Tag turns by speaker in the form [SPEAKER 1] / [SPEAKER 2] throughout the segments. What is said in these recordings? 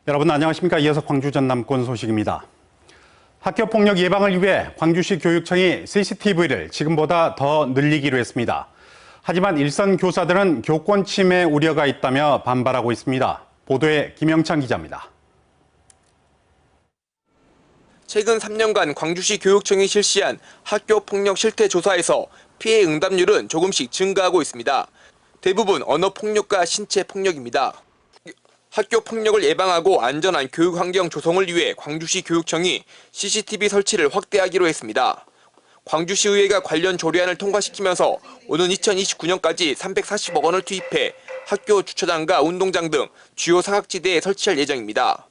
[SPEAKER 1] 여러분 안녕하십니까. 이어서 광주 전남권 소식입니다. 학교폭력 예방을 위해 광주시 교육청이 CCTV를 지금보다 더 늘리기로 했습니다. 하지만 일선 교사들은 교권 침해 우려가 있다며 반발하고 있습니다. 보도에 김영찬 기자입니다.
[SPEAKER 2] 최근 3년간 광주시 교육청이 실시한 학교폭력 실태 조사에서 피해 응답률은 조금씩 증가하고 있습니다. 대부분 언어폭력과 신체폭력입니다. 학교폭력을 예방하고 안전한 교육 환경 조성을 위해 광주시 교육청이 CCTV 설치를 확대하기로 했습니다. 광주시의회가 관련 조례안을 통과시키면서 오는 2029년까지 340억 원을 투입해 학교 주차장과 운동장 등 주요 사각지대에 설치할 예정입니다.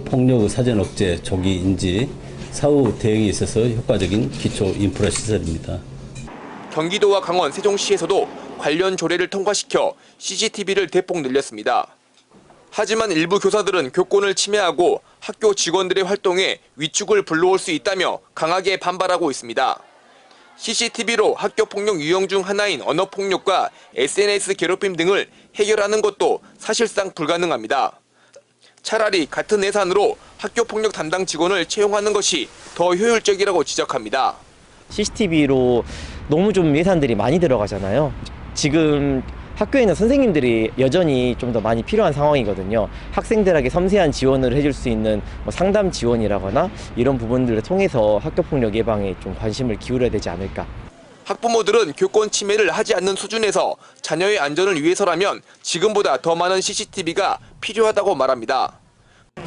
[SPEAKER 3] 폭력 사전 억제, 조기 인지, 사후 대응에 있어서 효과적인 기초 인프라 시설입니다.
[SPEAKER 2] 경기도와 강원, 세종시에서도 관련 조례를 통과시켜 CCTV를 대폭 늘렸습니다. 하지만 일부 교사들은 교권을 침해하고 학교 직원들의 활동에 위축을 불러올 수 있다며 강하게 반발하고 있습니다. CCTV로 학교폭력 유형 중 하나인 언어폭력과 SNS 괴롭힘 등을 해결하는 것도 사실상 불가능합니다. 차라리 같은 예산으로 학교폭력 담당 직원을 채용하는 것이 더 효율적이라고 지적합니다.
[SPEAKER 4] CCTV로 너무 좀 예산들이 많이 들어가잖아요. 지금 학교에 있는 선생님들이 여전히 좀 더 많이 필요한 상황이거든요. 학생들에게 섬세한 지원을 해줄 수 있는 상담 지원이라거나 이런 부분들을 통해서 학교폭력 예방에 좀 관심을 기울여야 되지 않을까.
[SPEAKER 2] 학부모들은 교권 침해를 하지 않는 수준에서 자녀의 안전을 위해서라면 지금보다 더 많은 CCTV가 필요하다고 말합니다.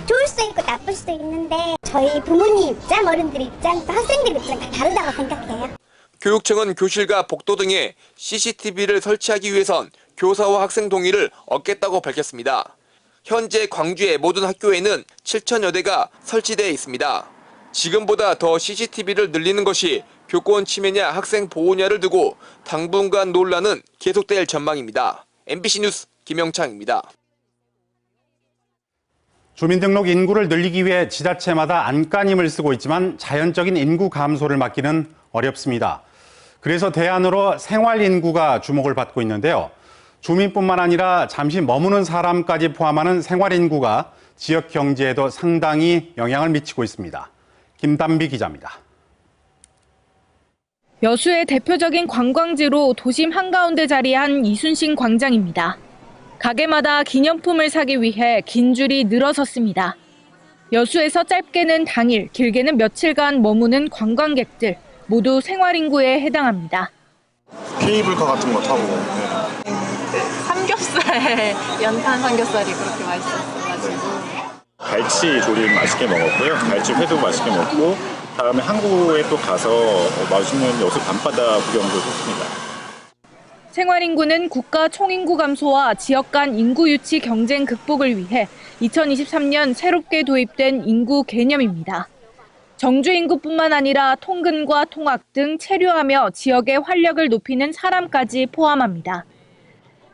[SPEAKER 5] 좋을 수도 있고 나쁠 수도 있는데 저희 부모님 입장, 어른들 입장, 또 학생들 입장 다 다르다고 생각해요.
[SPEAKER 2] 교육청은 교실과 복도 등에 CCTV를 설치하기 위해선 교사와 학생 동의를 얻겠다고 밝혔습니다. 현재 광주의 모든 학교에는 7천여 대가 설치되어 있습니다. 지금보다 더 CCTV를 늘리는 것이 교권 침해냐 학생 보호냐를 두고 당분간 논란은 계속될 전망입니다. MBC 뉴스 김영창입니다.
[SPEAKER 1] 주민등록 인구를 늘리기 위해 지자체마다 안간힘을 쓰고 있지만 자연적인 인구 감소를 막기는 어렵습니다. 그래서 대안으로 생활인구가 주목을 받고 있는데요. 주민뿐만 아니라 잠시 머무는 사람까지 포함하는 생활인구가 지역 경제에도 상당히 영향을 미치고 있습니다. 김담비 기자입니다.
[SPEAKER 6] 여수의 대표적인 관광지로 도심 한가운데 자리한 이순신 광장입니다. 가게마다 기념품을 사기 위해 긴 줄이 늘어섰습니다. 여수에서 짧게는 당일, 길게는 며칠간 머무는 관광객들 모두 생활인구에 해당합니다.
[SPEAKER 7] 케이블카 같은 거 타고.
[SPEAKER 8] 삼겹살, 연탄 삼겹살이 그렇게 맛있었어가지고.
[SPEAKER 7] 갈치 조림 맛있게 먹었고요. 갈치 회도 맛있게 먹고 다음에 항구에 또 가서 맛있는 여수 밤바다 구경도 했습니다.
[SPEAKER 6] 생활인구는 국가 총인구 감소와 지역 간 인구 유치 경쟁 극복을 위해 2023년 새롭게 도입된 인구 개념입니다. 정주 인구뿐만 아니라 통근과 통학 등 체류하며 지역의 활력을 높이는 사람까지 포함합니다.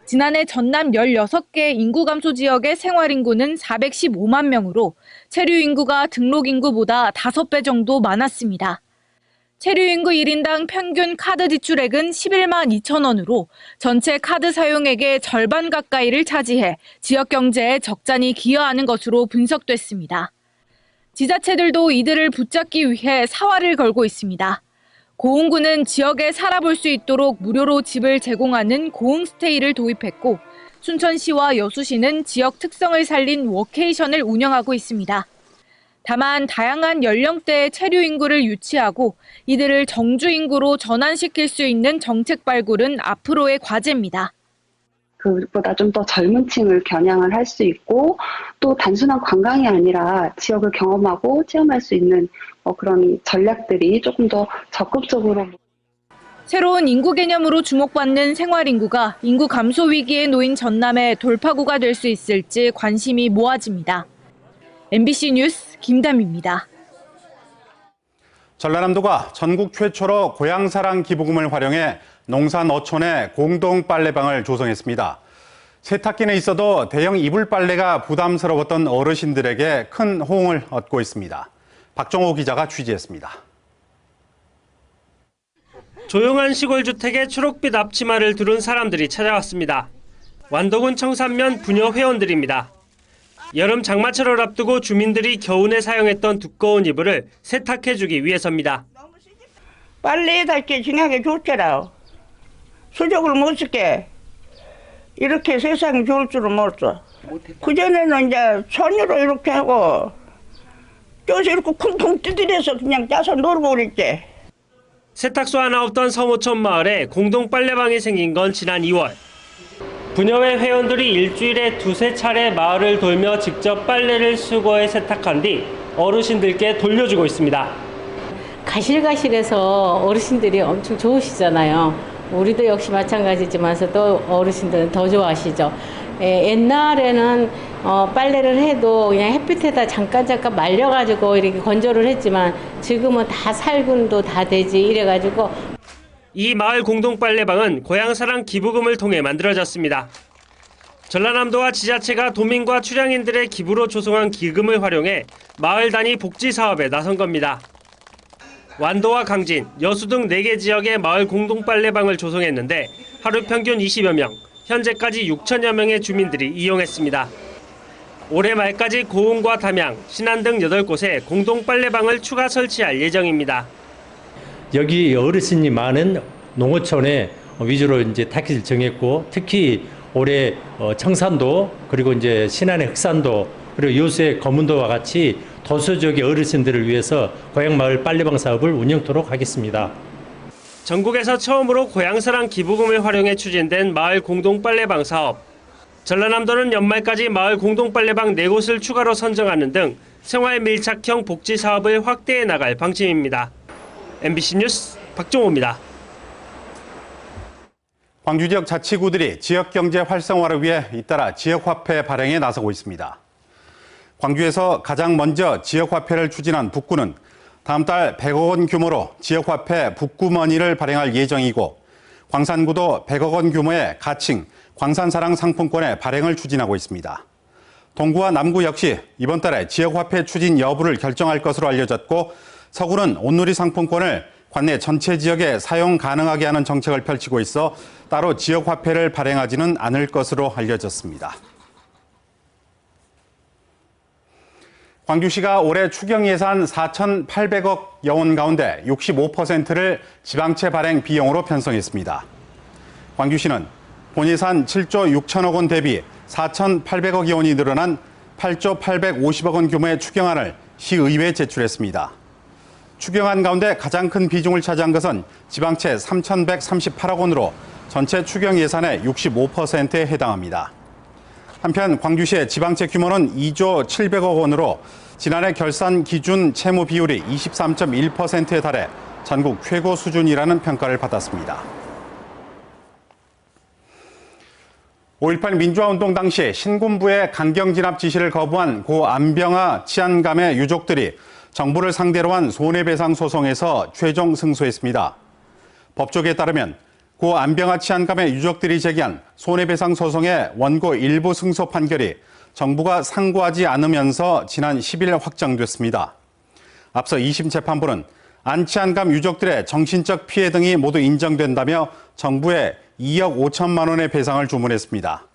[SPEAKER 6] 지난해 전남 16개 인구 감소 지역의 생활인구는 415만 명으로 체류 인구가 등록 인구보다 5배 정도 많았습니다. 체류 인구 1인당 평균 카드 지출액은 11만 2천 원으로 전체 카드 사용액의 절반 가까이를 차지해 지역 경제에 적잖이 기여하는 것으로 분석됐습니다. 지자체들도 이들을 붙잡기 위해 사활을 걸고 있습니다. 고흥구는 지역에 살아볼 수 있도록 무료로 집을 제공하는 고흥스테이를 도입했고 순천시와 여수시는 지역 특성을 살린 워케이션을 운영하고 있습니다. 다만 다양한 연령대의 체류 인구를 유치하고 이들을 정주 인구로 전환시킬 수 있는 정책 발굴은 앞으로의 과제입니다.
[SPEAKER 9] 그보다 좀 더 젊은 층을 겨냥을 할 수 있고 또 단순한 관광이 아니라 지역을 경험하고 체험할 수 있는 그런 전략들이 조금 더 적극적으로.
[SPEAKER 6] 새로운 인구 개념으로 주목받는 생활인구가 인구 감소 위기에 놓인 전남의 돌파구가 될 수 있을지 관심이 모아집니다. MBC 뉴스 김담입니다.
[SPEAKER 1] 전라남도가 전국 최초로 고향사랑 기부금을 활용해 농산 어촌에 공동 빨래방을 조성했습니다. 세탁기는 있어도 대형 이불 빨래가 부담스러웠던 어르신들에게 큰 호응을 얻고 있습니다. 박정호 기자가 취재했습니다.
[SPEAKER 10] 조용한 시골 주택에 초록빛 앞치마를 두른 사람들이 찾아왔습니다. 완도군 청산면 부녀 회원들입니다. 여름 장마철을 앞두고 주민들이 겨우내 사용했던 두꺼운 이불을 세탁해주기 위해서입니다.
[SPEAKER 11] 빨래에다 이렇게 지나게 좋더라. 수족을 못 쓸게. 이렇게 세상이 좋을 줄은 몰랐어. 그전에는 이제 손으로 이렇게 하고 쪄서 이렇게 쿵쿵 두드려서 그냥 짜서 놀고 그랬지.
[SPEAKER 10] 세탁소 하나 없던 서모촌 마을에 공동 빨래방이 생긴 건 지난 2월. 부녀회 회원들이 일주일에 2~3차례 마을을 돌며 직접 빨래를 수거해 세탁한 뒤 어르신들께 돌려주고 있습니다.
[SPEAKER 12] 가실가실해서 어르신들이 엄청 좋으시잖아요. 우리도 역시 마찬가지지만서도 어르신들은 더 좋아하시죠. 옛날에는 빨래를 해도 그냥 햇빛에다 잠깐 말려가지고 이렇게 건조를 했지만 지금은 다 살균도 다 되지 이래가지고.
[SPEAKER 10] 이 마을 공동 빨래방은 고향사랑 기부금을 통해 만들어졌습니다. 전라남도와 지자체가 도민과 출향인들의 기부로 조성한 기금을 활용해 마을 단위 복지 사업에 나선 겁니다. 완도와 강진, 여수 등 4개 지역의 마을 공동 빨래방을 조성했는데 하루 평균 20여 명, 현재까지 6천여 명의 주민들이 이용했습니다. 올해 말까지 고흥과 담양, 신안 등 8곳에 공동 빨래방을 추가 설치할 예정입니다.
[SPEAKER 13] 여기 어르신이 많은 농어촌에 위주로 이제 타깃을 정했고, 특히 올해 청산도, 그리고 이제 신안의 흑산도, 그리고 여수의 거문도와 같이 도서 지역의 어르신들을 위해서 고향마을 빨래방 사업을 운영토록 하겠습니다.
[SPEAKER 10] 전국에서 처음으로 고향사랑 기부금을 활용해 추진된 마을 공동 빨래방 사업. 전라남도는 연말까지 마을 공동 빨래방 4곳을 추가로 선정하는 등 생활 밀착형 복지 사업을 확대해 나갈 방침입니다. MBC 뉴스 박종호입니다.
[SPEAKER 1] 광주 지역 자치구들이 지역 경제 활성화를 위해 잇따라 지역화폐 발행에 나서고 있습니다. 광주에서 가장 먼저 지역화폐를 추진한 북구는 다음 달 100억 원 규모로 지역화폐 북구머니를 발행할 예정이고, 광산구도 100억 원 규모의 가칭 광산사랑 상품권의 발행을 추진하고 있습니다. 동구와 남구 역시 이번 달에 지역화폐 추진 여부를 결정할 것으로 알려졌고, 서구는 온누리 상품권을 관내 전체 지역에 사용 가능하게 하는 정책을 펼치고 있어 따로 지역화폐를 발행하지는 않을 것으로 알려졌습니다. 광주시가 올해 추경 예산 4,800억여 원 가운데 65%를 지방채 발행 비용으로 편성했습니다. 광주시는 본 예산 7조 6천억 원 대비 4,800억여 원이 늘어난 8조 850억 원 규모의 추경안을 시의회에 제출했습니다. 추경안 가운데 가장 큰 비중을 차지한 것은 지방채 3,138억 원으로 전체 추경 예산의 65%에 해당합니다. 한편 광주시의 지방채 규모는 2조 700억 원으로 지난해 결산 기준 채무 비율이 23.1%에 달해 전국 최고 수준이라는 평가를 받았습니다. 5.18 민주화운동 당시 신군부의 강경 진압 지시를 거부한 고 안병아 치안감의 유족들이 정부를 상대로 한 손해배상 소송에서 최종 승소했습니다. 법조계에 따르면 고 안병아 치안감의 유족들이 제기한 손해배상 소송의 원고 일부 승소 판결이 정부가 상고하지 않으면서 지난 10일 확정됐습니다. 앞서 2심 재판부는 안 치안감 유족들의 정신적 피해 등이 모두 인정된다며 정부에 2억 5천만 원의 배상을 주문했습니다.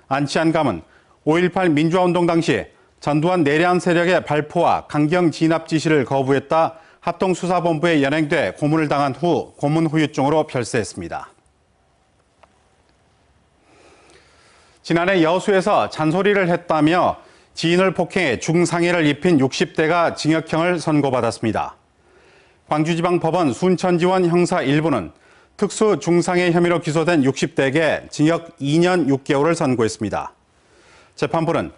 [SPEAKER 1] 안 치안감은 5.18 민주화운동 당시 전두환 내란 세력의 발포와 강경 진압 지시를 거부했다 합동수사본부에 연행돼 고문을 당한 후 고문 후유증으로 별세했습니다. 지난해 여수에서 잔소리를 했다며 지인을 폭행해 중상해를 입힌 60대가 징역형을 선고받았습니다. 광주지방법원 순천지원 형사 1부는 특수 중상해 혐의로 기소된 60대에게 징역 2년 6개월을 선고했습니다. 재판부는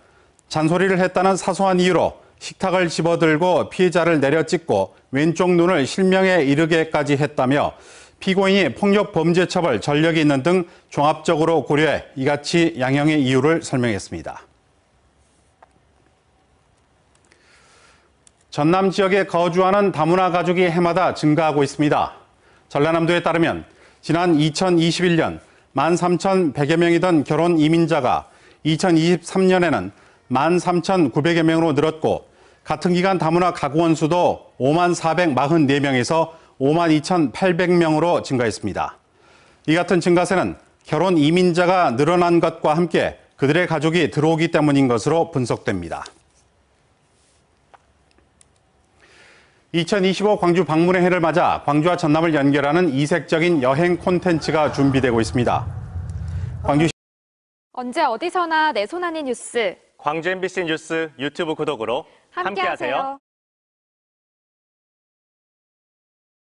[SPEAKER 1] 잔소리를 했다는 사소한 이유로 식탁을 집어들고 피해자를 내려찍고 왼쪽 눈을 실명에 이르게까지 했다며 피고인이 폭력 범죄처벌 전력이 있는 등 종합적으로 고려해 이같이 양형의 이유를 설명했습니다. 전남 지역에 거주하는 다문화 가족이 해마다 증가하고 있습니다. 전라남도에 따르면 지난 2021년 13,100여 명이던 결혼 이민자가 2023년에는 13,900여 명으로 늘었고, 같은 기간 다문화 가구원 수도 54,444명에서 52,800명으로 증가했습니다. 이 같은 증가세는 결혼 이민자가 늘어난 것과 함께 그들의 가족이 들어오기 때문인 것으로 분석됩니다. 2025 광주 방문의 해를 맞아 광주와 전남을 연결하는 이색적인 여행 콘텐츠가 준비되고 있습니다. 광주
[SPEAKER 14] 언제 어디서나 내 손 안의 뉴스.
[SPEAKER 15] 광주 MBC 뉴스 유튜브 구독으로 함께하세요.